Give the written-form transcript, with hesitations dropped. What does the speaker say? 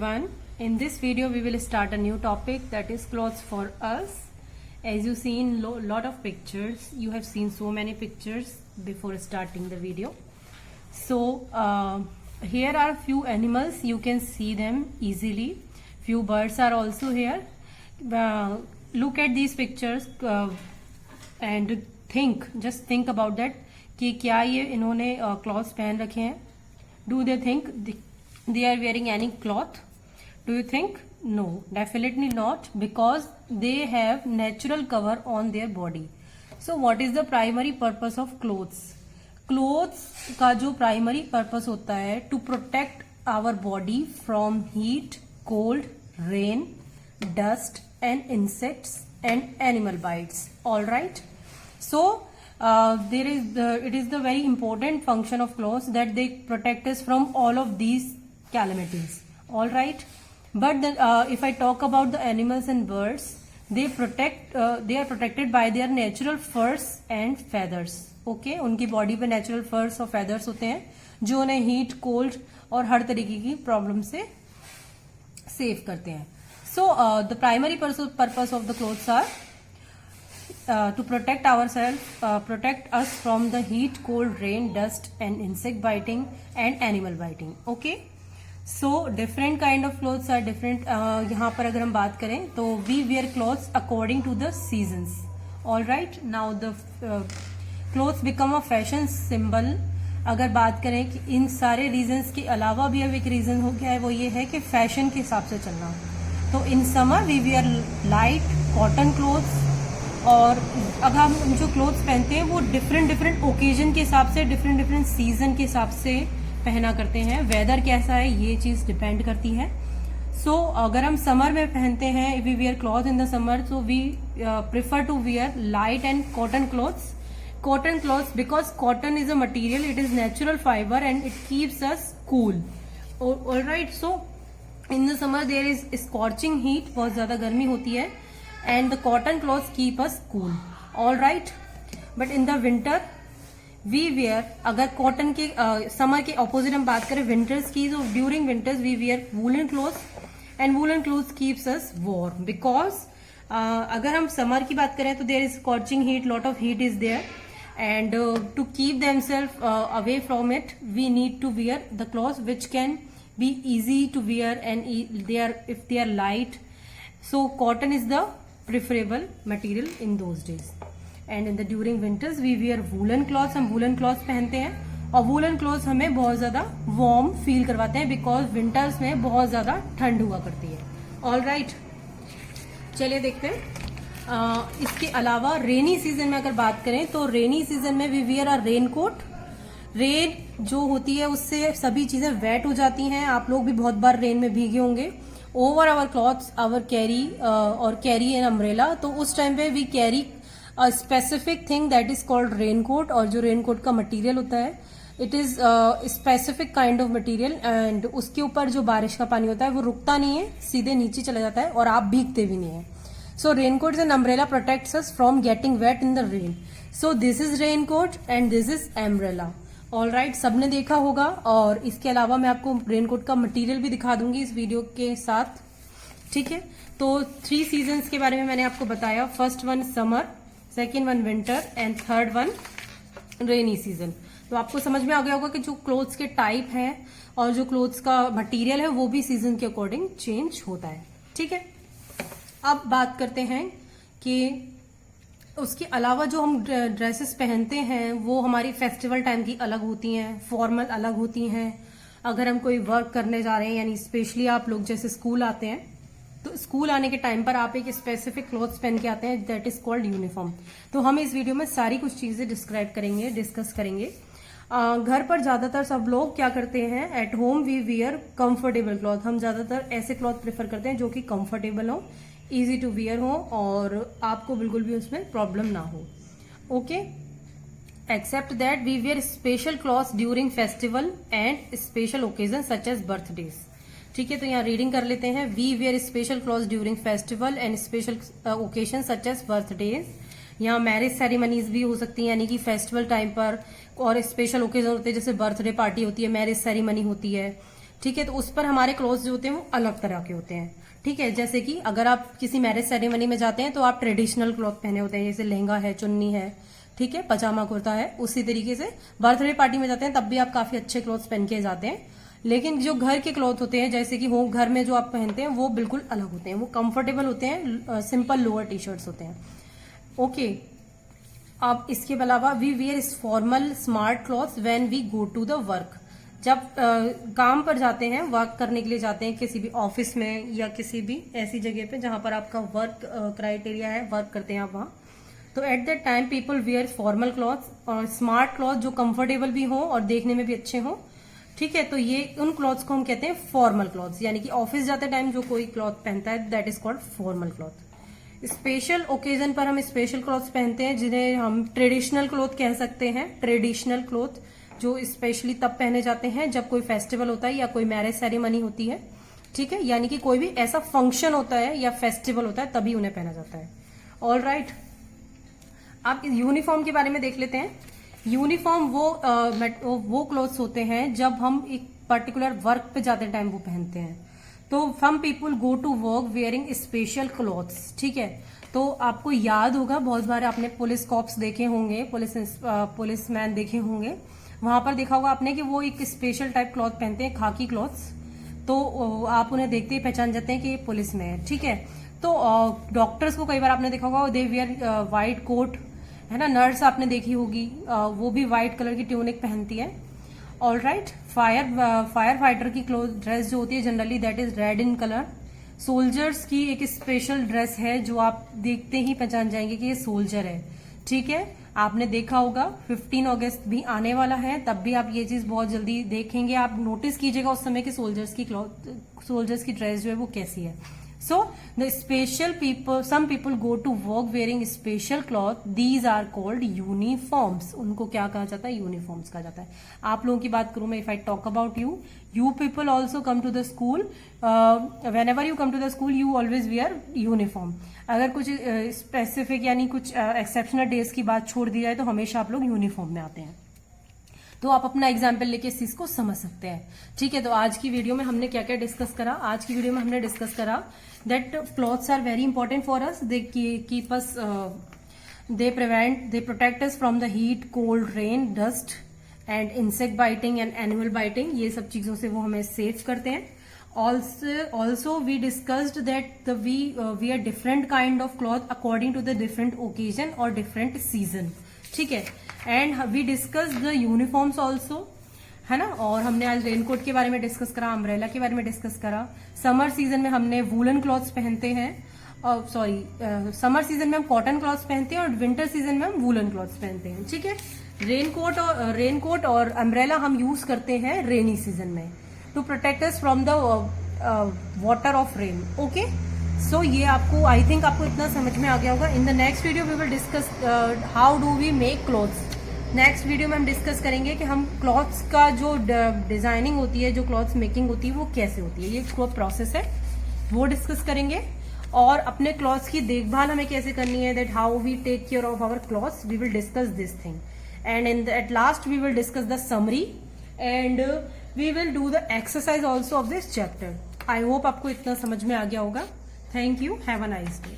everyone. In this video we will start a new topic, that is clothes for us. As you seen lot of pictures, you have seen so many pictures before starting the video. So here are few animals, you can see them easily. Few birds are also here. Look at these pictures and just think about that कि क्या ये इन्होंने clothes पहन रखे हैं. Do they think they are wearing any cloth? Do you think? No, definitely not, because they have natural cover on their body. So what is the primary purpose of clothes? Clothes का जो primary purpose होता है to protect our body from heat, cold, rain, dust and insects and animal bites. All right. So it is the very important function of clothes that they protect us from all of these calamities. All right. But if I talk about the animals and birds, they are protected by their natural furs and feathers. Okay, उनकी body पे natural फर्स और feathers होते हैं जो उन्हें heat, cold और हर तरीके की प्रॉब्लम से सेव करते हैं. So the primary purpose of the clothes are to protect ourselves, protect us from the heat, cold, rain, dust and insect biting and animal biting. Okay, so different kind of clothes are different. यहाँ पर अगर हम बात करें तो we wear clothes according to the seasons. All right, now the clothes become a fashion symbol. अगर बात करें कि इन सारे रीजंस के अलावा भी अब एक रीजन हो गया है, वो ये है कि फैशन के हिसाब से चलना. तो in summer we wear light cotton clothes, और अगर हम जो क्लोथ्स पहनते हैं वो डिफरेंट ओकेजन के हिसाब से, डिफरेंट सीजन के हिसाब से पहना करते हैं. वेदर कैसा है ये चीज डिपेंड करती है. सो अगर हम समर में पहनते हैं, if we wear cloth in the summer, so we prefer to wear light and cotton clothes because cotton is a material, it is natural fibre and it keeps us cool. Alright, so in the summer there is scorching heat, बहुत ज्यादा गर्मी होती है, and the cotton clothes keep us cool. All right, but in the winter we wear, अगर cotton के summer के opposite हम बात करें विंटर्स की, तो during winters we wear woollen clothes and woollen clothes keeps us warm. Because अगर हम समर की बात करें तो there is scorching heat, lot of heat is there, and to keep themself away from it we need to wear the clothes which can be easy to wear and if they are light. So cotton is the preferable material in those days. And in the during winters we wear woolen clothes. हम woolen clothes पहनते हैं और woolen clothes हमें बहुत ज्यादा warm feel करवाते हैं because winters में बहुत ज्यादा ठंड हुआ करती है. ऑल राइट, चलिए देखते हैं. इसके अलावा रेनी सीजन में अगर बात करें तो रेनी सीजन में we wear a rain coat. Rain जो होती है उससे सभी चीजें वेट हो जाती हैं. आप लोग भी बहुत बार रेन में भीगे होंगे. Over our clothes our carry an umbrella. तो उस टाइम पे we carry a specific thing that is called raincoat. और जो रेनकोट का मटेरियल होता है it is specific kind of material, and उसके ऊपर जो बारिश का पानी होता है वो रुकता नहीं है, सीधे नीचे चला जाता है और आप भीगते भी नहीं है. So raincoat is an umbrella, protects us from getting wet in the rain. So this is raincoat and this is umbrella. All right, सबने देखा होगा. और इसके अलावा मैं आपको रेनकोट का मटेरियल भी दिखा दूंगी इस वीडियो के साथ. ठीक है, तो 3 सीजन्स के बारे में मैंने आपको बताया. First one summer, second one winter and third one rainy season. तो आपको समझ में आ गया होगा कि जो क्लोथ्स के टाइप हैं और जो क्लोथ्स का मटेरियल है वो भी सीजन के अकॉर्डिंग चेंज होता है. ठीक है, अब बात करते हैं कि उसके अलावा जो हम ड्रेसेस पहनते हैं वो हमारी फेस्टिवल टाइम की अलग होती हैं, फॉर्मल अलग होती हैं. अगर हम कोई वर्क करने जा रहे हैं, यानी स्पेशली आप लोग जैसे स्कूल आते हैं, तो स्कूल आने के टाइम पर आप एक स्पेसिफिक क्लॉथ्स पहन के आते हैं, दैट इज कॉल्ड यूनिफॉर्म. तो हम इस वीडियो में सारी कुछ चीजें डिस्क्राइब करेंगे, डिस्कस करेंगे. घर पर ज्यादातर सब लोग क्या करते हैं, at home we wear comfortable cloth. हम ज्यादातर ऐसे क्लॉथ प्रेफर करते हैं जो कि कंफर्टेबल हो, इजी टू वियर हो और आपको बिल्कुल भी उसमें प्रॉब्लम ना हो. Okay, except that we wear special clothes during festival and special occasion such as birthdays. ठीक है, तो यहाँ रीडिंग कर लेते हैं. We wear special clothes during festival and special occasion such as birthdays. यहाँ मैरिज सेरेमनीज भी हो सकती है, यानी कि फेस्टिवल टाइम पर, और स्पेशल ओकेजन होते हैं जैसे बर्थडे पार्टी होती है, मैरिज सेरेमनी होती है. ठीक है, तो उस पर हमारे क्लोथ्स जो होते हैं वो अलग तरह के होते हैं। ठीक है, जैसे कि अगर आप किसी मैरिज सेरेमनी में जाते हैं तो आप ट्रेडिशनल क्लॉथ पहने होते हैं, जैसे लहंगा है, चुन्नी है, ठीक है, पजामा कुर्ता है। उसी तरीके से बर्थडे पार्टी में जाते हैं तब भी आप काफी अच्छे क्लॉथ्स पहन के जाते हैं। लेकिन जो घर के क्लॉथ होते हैं, जैसे कि होम घर में जो आप पहनते हैं, वो बिल्कुल अलग होते हैं, वो कंफर्टेबल होते हैं, सिंपल लोअर टी शर्ट्स होते हैं। ओके, अब इसके अलावा we wear formal smart clothes when we go to the work. जब काम पर जाते हैं, वर्क करने के लिए जाते हैं किसी भी ऑफिस में या किसी भी ऐसी जगह पे जहां पर आपका वर्क क्राइटेरिया है, वर्क करते हैं आप वहां, तो at that time people wear formal clothes और स्मार्ट क्लॉथ जो कंफर्टेबल भी हो और देखने में भी अच्छे हो। ठीक है, तो ये उन क्लॉथ्स को हम कहते हैं फॉर्मल क्लॉथ्स, यानी कि ऑफिस जाते टाइम जो कोई क्लॉथ पहनता है that is called formal cloth. Special occasion पर हम स्पेशल क्लॉथ्स पहनते हैं जिन्हें हम ट्रेडिशनल क्लॉथ कह सकते हैं। ट्रेडिशनल क्लॉथ जो स्पेशली तब पहने जाते हैं जब कोई फेस्टिवल होता है या कोई मैरिज सेरेमनी होती है। ठीक है, यानी कि कोई भी ऐसा फंक्शन होता है या फेस्टिवल होता है तभी उन्हें पहना जाता है। ऑल राइट, अब यूनिफॉर्म के बारे में देख लेते हैं। यूनिफॉर्म वो क्लोथ्स होते हैं जब हम एक पर्टिकुलर वर्क पे जाते टाइम वो पहनते हैं। तो some people go to work wearing special clothes. ठीक है, तो आपको याद होगा बहुत बार आपने पुलिस कॉप्स देखे होंगे, पुलिसमैन देखे होंगे, वहां पर देखा होगा आपने कि वो एक स्पेशल टाइप क्लॉथ पहनते हैं, खाकी क्लॉथ्स। तो आप उन्हें देखते ही पहचान जाते हैं कि ये पुलिस में है। ठीक है, तो डॉक्टर्स को कई बार आपने देखा होगा दे वेयर व्हाइट कोट, है ना। नर्स आपने देखी होगी, वो भी व्हाइट कलर की ट्यूनिक पहनती है। ऑल राइट, फायर फाइटर की ड्रेस जो होती है generally that is red in colour. Soldiers की एक स्पेशल ड्रेस है जो आप देखते ही पहचान जाएंगे कि ये सोल्जर है। ठीक है, आपने देखा होगा 15 अगस्त भी आने वाला है, तब भी आप ये चीज बहुत जल्दी देखेंगे। आप नोटिस कीजिएगा उस समय कि सोल्जर्स की ड्रेस जो है वो कैसी है। So the special people, some people go to work wearing special cloth, these are called uniforms. उनको क्या कहा जाता है? यूनिफॉर्म्स कहा जाता है। आप लोगों की बात करूं मैं, if I talk about you people also come to the school, whenever you come to the school you always wear uniform. अगर कुछ स्पेसिफिक यानी कुछ एक्सेप्शनल डेज की बात छोड़ दी जाए तो हमेशा आप लोग यूनिफॉर्म में आते हैं। तो आप अपना एग्जाम्पल लेके इस चीज को समझ सकते हैं। ठीक है, तो आज की वीडियो में हमने क्या क्या डिस्कस करा? आज की वीडियो में हमने डिस्कस करा that clothes are very important for us, they keep us, they protect us from the heat, cold, rain, dust and insect biting and animal biting. ये सब चीजों से वो हमें सेव करते हैं। Also we discussed that we wear different kind of cloth according to the different occasion or different season. ठीक है, and we discussed the uniforms also, है ना। और हमने आज रेनकोट के बारे में डिस्कस करा, अम्ब्रेला के बारे में डिस्कस करा। समर सीजन में हमने वूलन क्लॉथ्स पहनते हैं, समर सीजन में हम कॉटन क्लॉथ्स पहनते हैं और विंटर सीजन में हम वूलन क्लॉथ्स पहनते हैं। ठीक है, रेनकोट और अम्ब्रेला हम यूज करते हैं रेनी सीजन में to protect us from the water of rain. Okay, so ये आपको, आई थिंक आपको इतना समझ में आ गया होगा। In the next video we will discuss how do we make clothes. Next video में हम डिस्कस करेंगे कि हम क्लॉथ्स का जो डिजाइनिंग होती है, जो क्लॉथ्स मेकिंग होती है वो कैसे होती है, ये क्लॉथ प्रोसेस है, वो डिस्कस करेंगे। और अपने क्लॉथ्स की देखभाल हमें कैसे करनी है, that how we take care of our clothes, we will discuss this thing. And at last we will discuss the summary and we will do the exercise also of this chapter. I hope आपको इतना समझ में आ गया होगा। Thank you. Have a nice day.